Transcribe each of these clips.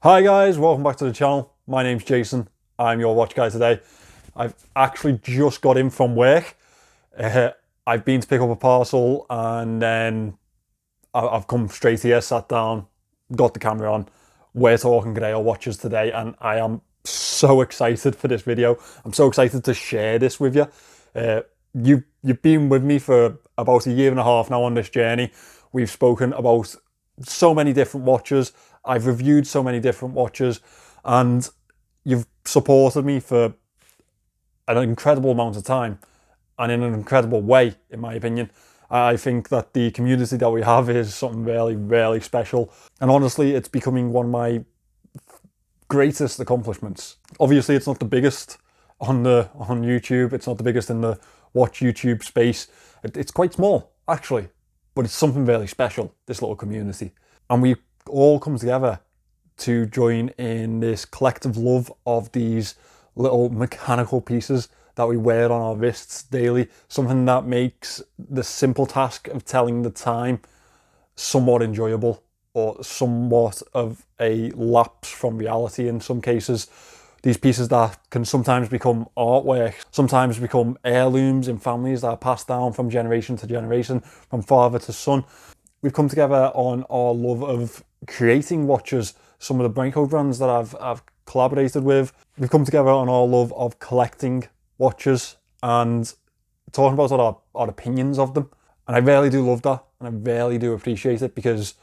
Hi guys, welcome back to the channel. My name's Jason. I'm your watch guy today. I've actually just got in from work. I've been to pick up a parcel and then I've come straight here, sat down, got the camera on. We're talking GRAIL watches today and I am so excited for this video. I'm so excited to share this with you. You've been with me for about a year and a half now on this journey. We've spoken about so many different watches. I've reviewed so many different watches and you've supported me for an incredible amount of time and in an incredible way, in my opinion. I think that the community that we have is something really, really special. And honestly, it's becoming one of my greatest accomplishments. Obviously, it's not the biggest on YouTube. It's not the biggest in the watch YouTube space. It's quite small, actually, but it's something really special, this little community. And we all come together to join in this collective love of these little mechanical pieces that we wear on our wrists daily, something that makes the simple task of telling the time somewhat enjoyable or somewhat of a lapse from reality in some cases. These pieces that can sometimes become artwork, sometimes become heirlooms in families that are passed down from generation to generation, from father to son. We've come together on our love of creating watches, some of the Seiko brands that I've collaborated with. We've come together on our love of collecting watches and talking about our opinions of them. And I really do love that, and I really do appreciate it because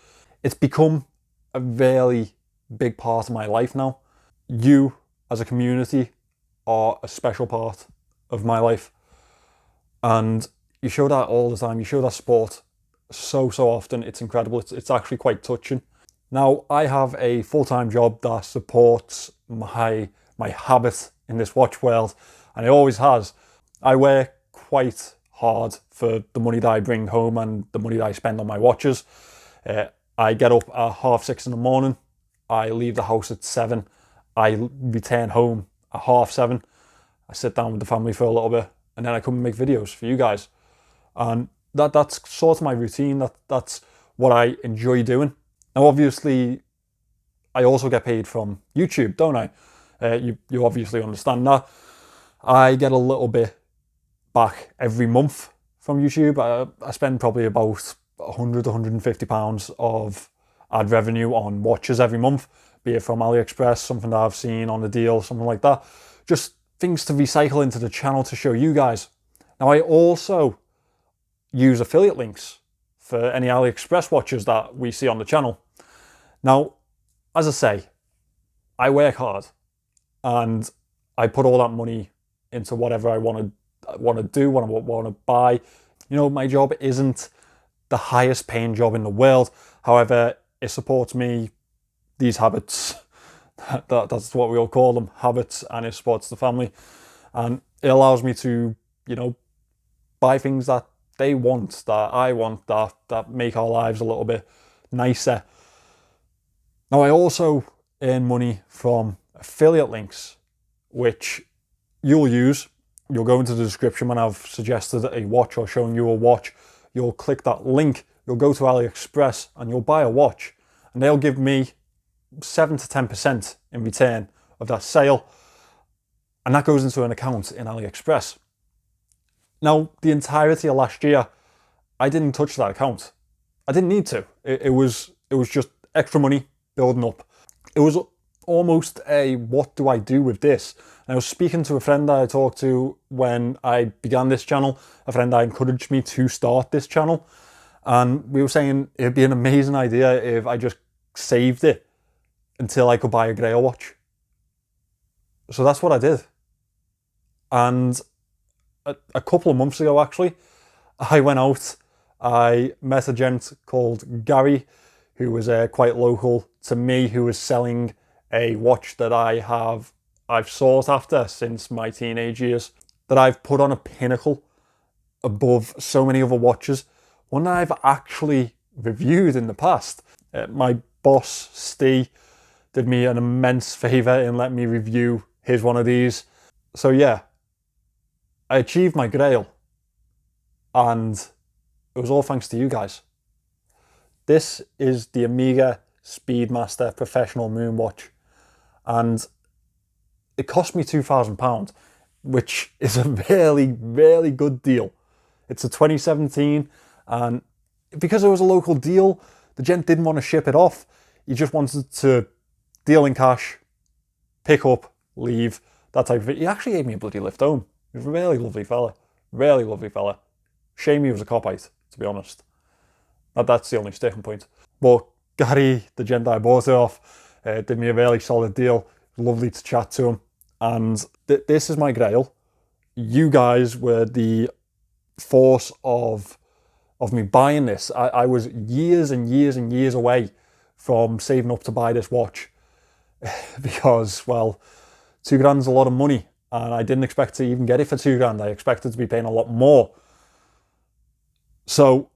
it's become a really big part of my life now. You, as a community, are a special part of my life. And you show that all the time. You show that support so often. It's incredible. It's actually quite touching. Now, I have a full-time job that supports my habit in this watch world, and it always has. I work quite hard for the money that I bring home and the money that I spend on my watches. I get up at 6:30 in the morning. I leave the house at 7. I return home at 7:30. I sit down with the family for a little bit, and then I come and make videos for you guys. And that's sort of my routine. That's what I enjoy doing. Now, obviously, I also get paid from YouTube, don't I? You obviously understand that. I get a little bit back every month from YouTube. I spend probably about £100 to £150 of ad revenue on watches every month, be it from Aliexpress, something that I've seen on a deal, something like that. Just things to recycle into the channel to show you guys. Now, I also use affiliate links for any Aliexpress watches that we see on the channel. Now, as I say, I work hard and I put all that money into whatever I want to do, what I want to buy. You know, my job isn't the highest paying job in the world. However, it supports me, these habits. That's what we all call them, habits, and it supports the family. And it allows me to, you know, buy things that they want, that I want, that make our lives a little bit nicer. Now, I also earn money from affiliate links, which you'll use. You'll go into the description when I've suggested a watch or shown you a watch. You'll click that link, you'll go to AliExpress and you'll buy a watch. And they'll give me 7 to 10% in return of that sale. And that goes into an account in AliExpress. Now, the entirety of last year, I didn't touch that account. I didn't need to. It was just extra money building up. It was almost a, what do I do with this? And I was speaking to a friend that I talked to when I began this channel, a friend that encouraged me to start this channel. And we were saying it'd be an amazing idea if I just saved it until I could buy a GRAIL watch. So that's what I did. And a couple of months ago, actually, I went out. I met a gent called Gary, who was quite local to me, who was selling a watch that I've sought after since my teenage years, that I've put on a pinnacle above so many other watches, one that I've actually reviewed in the past. My boss, Steve, did me an immense favour in letting me review his one of these. So yeah, I achieved my GRAIL, and it was all thanks to you guys. This is the Omega Speedmaster professional moon watch, and it cost me £2,000, which is a really, really good deal. It's a 2017, and because it was a local deal, the gent didn't want to ship it off. He just wanted to deal in cash, pick up, leave, that type of thing. He actually gave me a bloody lift home. He was a really lovely fella. Really lovely fella. Shame he was a copite, to be honest. That's the only sticking point. But Gary, the gent I bought it off, did me a really solid deal. Lovely to chat to him. And this is my grail. You guys were the force of me buying this. I was years and years and years away from saving up to buy this watch because, well, £2,000's a lot of money, and I didn't expect to even get it for £2,000. I expected to be paying a lot more. So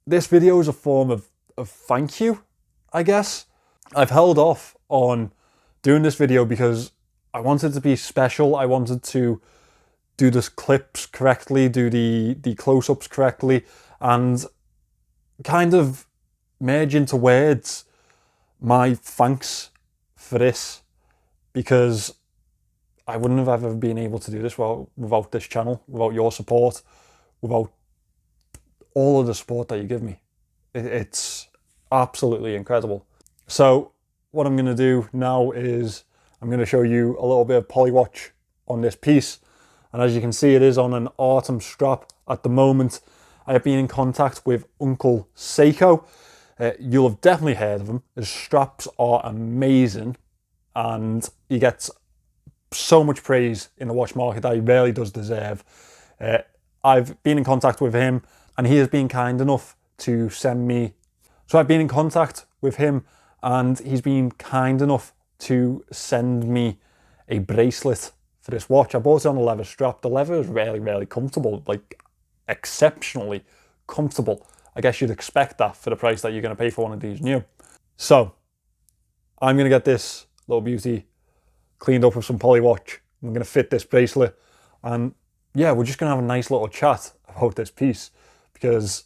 this video is a form of thank you, I guess. I've held off on doing this video because I wanted it to be special. I wanted to do the clips correctly, do the close-ups correctly, and kind of merge into words my thanks for this, because I wouldn't have ever been able to do this without this channel, without your support, without all of the support that you give me. It's absolutely incredible. So what I'm going to do now is I'm going to show you a little bit of polywatch on this piece. And as you can see, it is on an autumn strap at the moment. I have been in contact with Uncle Seiko. You'll have definitely heard of him. His straps are amazing, and he gets so much praise in the watch market that he really does deserve. I've been in contact with him, and he has been kind enough to send me... So I've been in contact with him, and he's been kind enough to send me a bracelet for this watch. I bought it on a leather strap. The leather is really, really comfortable, like exceptionally comfortable. I guess you'd expect that for the price that you're going to pay for one of these new. So I'm going to get this little beauty cleaned up with some polywatch. I'm going to fit this bracelet, and yeah, we're just going to have a nice little chat about this piece, because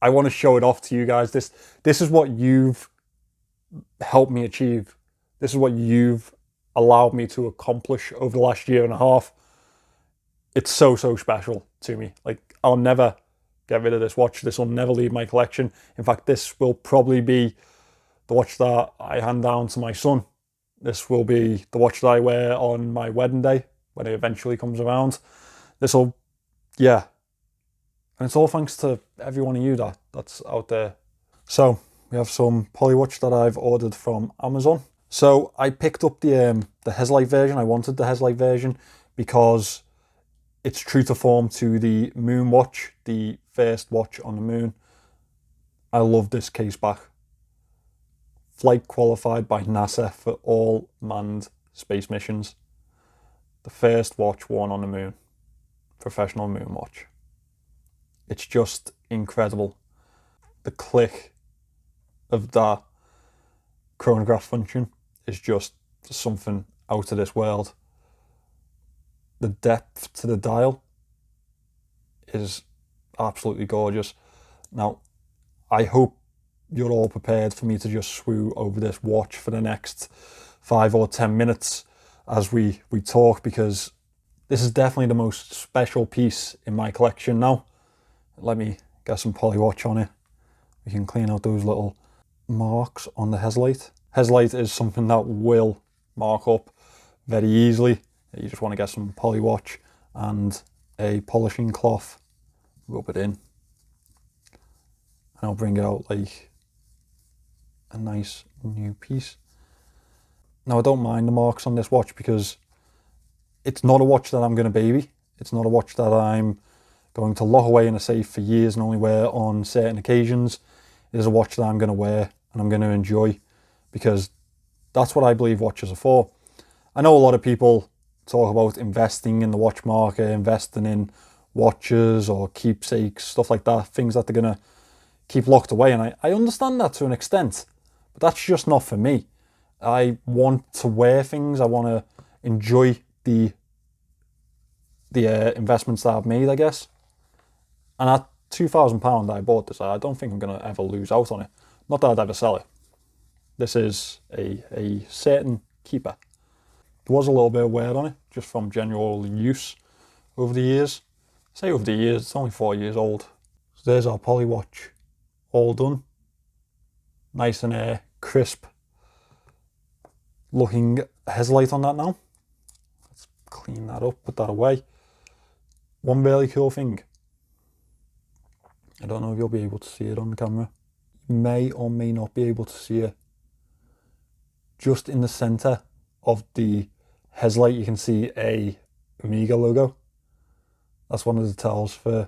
I want to show it off to you guys. This is what you've helped me achieve. This is what you've allowed me to accomplish over the last year and a half. It's so, so special to me. Like, I'll never get rid of this watch. This will never leave my collection. In fact, this will probably be the watch that I hand down to my son. This will be the watch that I wear on my wedding day when it eventually comes around. This will, yeah. And it's all thanks to every one of you that's out there. So we have some polywatch that I've ordered from Amazon. So I picked up the Heslite version. I wanted the Heslite version because it's true to form to the moon watch, the first watch on the moon. I love this case back. Flight qualified by NASA for all manned space missions. The first watch worn on the moon. Professional moon watch. It's just incredible. The click of that chronograph function is just something out of this world. The depth to the dial is absolutely gorgeous. Now, I hope you're all prepared for me to just swoo over this watch for the next 5 or 10 minutes as we talk, because this is definitely the most special piece in my collection now. Let me get some polywatch on it. We can clean out those little marks on the Heslite. Heslite is something that will mark up very easily. You just want to get some polywatch and a polishing cloth, rub it in, and I'll bring it out like a nice new piece. Now, I don't mind the marks on this watch because it's not a watch that I'm going to baby. It's not a watch that I'm going to lock away in a safe for years and only wear on certain occasions. It is a watch that I'm going to wear and I'm going to enjoy, because that's what I believe watches are for. I know a lot of people talk about investing in the watch market, investing in watches or keepsakes, stuff like that, things that they're going to keep locked away. And I understand that to an extent, but that's just not for me. I want to wear things. I want to enjoy the investments that I've made, I guess. And at £2,000 I bought this, I don't think I'm going to ever lose out on it. Not that I'd ever sell it. this is a certain keeper. There was a little bit of wear on it, just from general use over the years. I say over the years, it's only 4 years old. So there's our poly watch, all done. Nice and crisp looking headlight on that now. Let's clean that up, put that away. One really cool thing, I don't know if you'll be able to see it on the camera. You may or may not be able to see it. Just in the center of the headlight, you can see a Omega logo. That's one of the tells for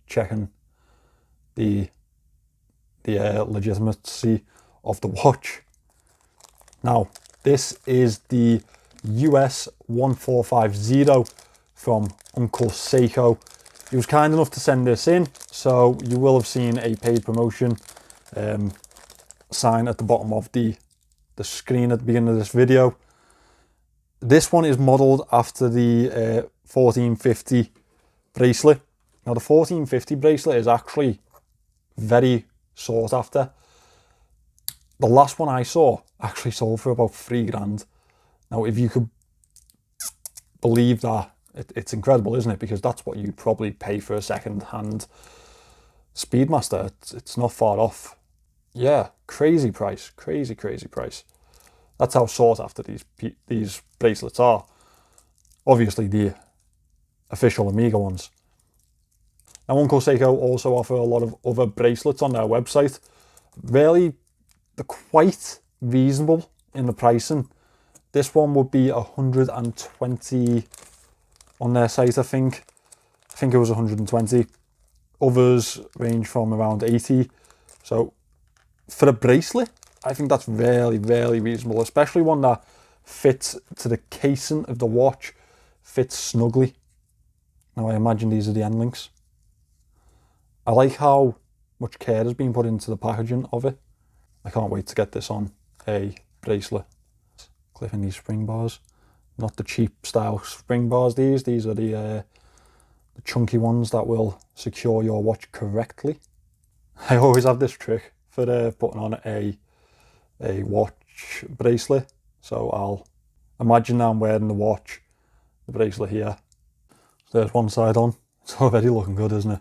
checking the legitimacy of the watch. Now, this is the US1450 from Uncle Seiko. He was kind enough to send this in, so you will have seen a paid promotion sign at the bottom of the screen at the beginning of this video. This one is modelled after the 1450 bracelet. Now, the 1450 bracelet is actually very sought after. The last one I saw actually sold for about $3,000. Now, if you could believe that, it's incredible, isn't it? Because that's what you'd probably pay for a second-hand Speedmaster. It's not far off. Yeah, crazy price, crazy price. That's how sought after these bracelets are. Obviously, the official Omega ones. Now, Uncle Seiko also offer a lot of other bracelets on their website. Really, they're quite reasonable in the pricing. This one would be 120 on their site, I think. I think it was 120. Others range from around 80. So for a bracelet, I think that's really reasonable, especially one that fits to the casing of the watch, fits snugly. Now, I imagine these are the end links. I like how much care has been put into the packaging of it. I can't wait to get this on a bracelet. Clipping these spring bars. Not the cheap style spring bars, these are the chunky ones that will secure your watch correctly. I always have this trick for putting on a watch bracelet. So I'll imagine that I'm wearing the watch, the bracelet here. So there's one side on. It's already looking good, isn't it?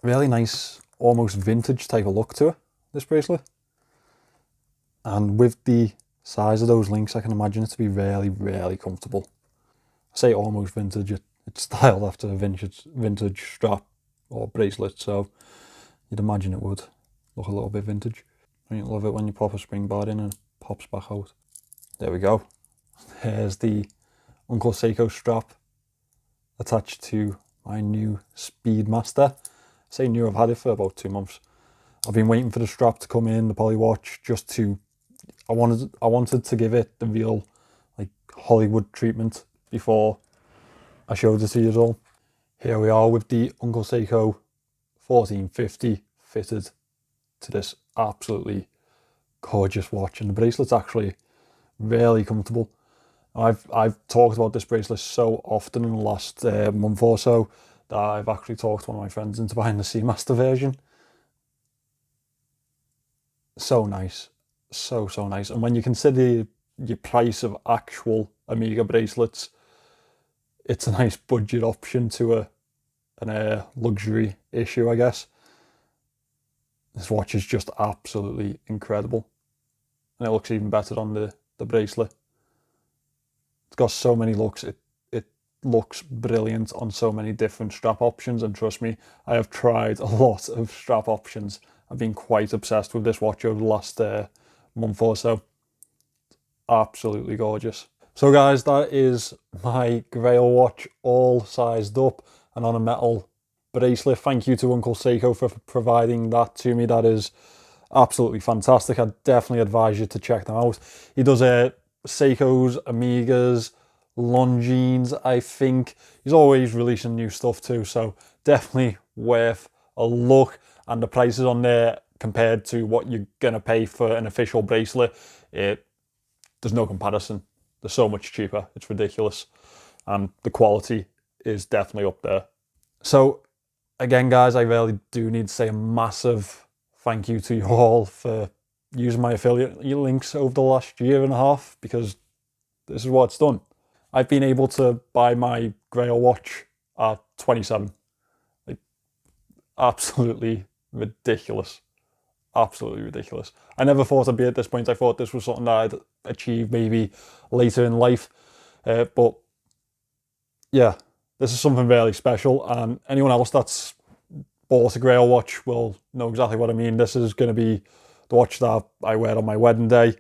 Really nice, almost vintage type of look to it, this bracelet. And with the size of those links, I can imagine it to be really comfortable. I say almost vintage, it's styled after a vintage strap or bracelet, so you'd imagine it would look a little bit vintage. And you love it when you pop a spring bar in and it pops back out. There we go. Here's the Uncle Seiko strap attached to my new Speedmaster. I say new, I've had it for about 2 months. I've been waiting for the strap to come in, the poly watch, just to, I wanted to give it the real like Hollywood treatment before I showed it to you all. Here we are with the Uncle Seiko 1450 fitted to this absolutely gorgeous watch, and the bracelet's actually really comfortable. I've talked about this bracelet so often in the last month or so that I've actually talked one of my friends into buying the Seamaster version. So nice, so nice. And when you consider your price of actual Omega bracelets, it's a nice budget option to a luxury issue, I guess. This watch is just absolutely incredible, and it looks even better on the bracelet. It's got so many looks. It looks brilliant on so many different strap options, and trust me, I have tried a lot of strap options. I've been quite obsessed with this watch over the last month or so. Absolutely gorgeous. So guys, that is my GRAIL watch all sized up and on a metal bracelet. Thank you to Uncle Seiko for providing that to me. That is absolutely fantastic. I definitely advise you to check them out. He does Seikos, Omegas, Longines, I think. He's always releasing new stuff too, so definitely worth a look. And the prices on there compared to what you're gonna pay for an official bracelet, there's no comparison. They're so much cheaper. It's ridiculous. And the quality is definitely up there. So again, guys, I really do need to say a massive thank you to you all for using my affiliate links over the last year and a half, because this is what it's done. I've been able to buy my GRAIL watch at 27. Like, absolutely ridiculous. Absolutely ridiculous. I never thought I'd be at this point. I thought this was something that I'd achieve maybe later in life. But yeah, this is something really special, and anyone else that's bought a GRAIL watch will know exactly what I mean. This is going to be the watch that I wear on my wedding day,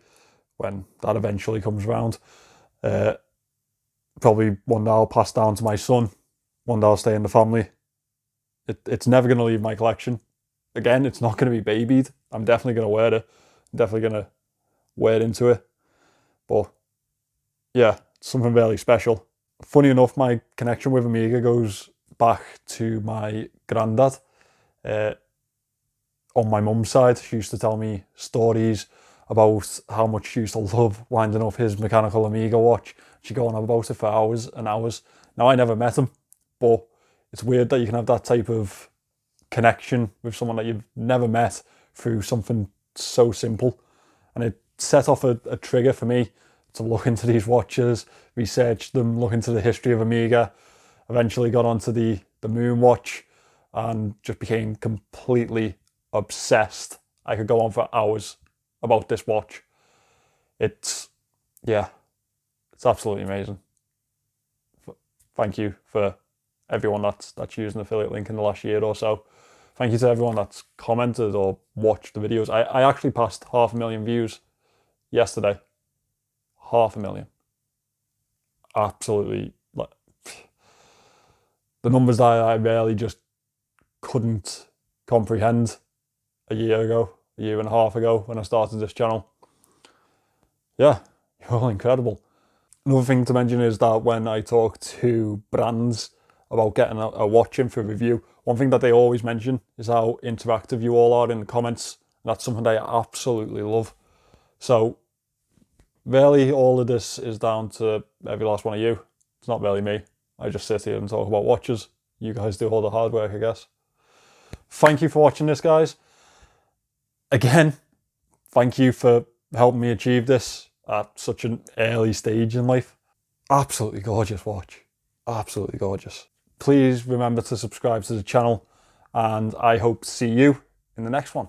when that eventually comes around. Probably one that I'll pass down to my son, one that I'll stay in the family. It's never going to leave my collection. Again, it's not going to be babied. I'm definitely going to wear it. I'm definitely going to wear into it. But yeah, it's something really special. Funny enough, my connection with Omega goes back to my granddad. On my mum's side, she used to tell me stories about how much she used to love winding up his mechanical Omega watch. She'd go on about it for hours and hours. Now, I never met him, but it's weird that you can have that type of connection with someone that you've never met through something so simple. And it set off a trigger for me to look into these watches, research them, look into the history of Omega. Eventually got onto the Moon watch and just became completely obsessed. I could go on for hours about this watch. It's absolutely amazing. Thank you for everyone that's used an affiliate link in the last year or so. Thank you to everyone that's commented or watched the videos. I actually passed 500,000 views yesterday. 500,000. Absolutely, like, the numbers that I really just couldn't comprehend a year and a half ago when I started this channel. Yeah, you're all incredible. Another thing to mention is that when I talk to brands about getting a watch in for review, one thing that they always mention is how interactive you all are in the comments. And that's something I absolutely love. So really, all of this is down to every last one of you. It's not really me. I just sit here and talk about watches. You guys do all the hard work, I guess. Thank you for watching this, guys. Again, thank you for helping me achieve this at such an early stage in life. Absolutely gorgeous watch. Absolutely gorgeous. Please remember to subscribe to the channel, and I hope to see you in the next one.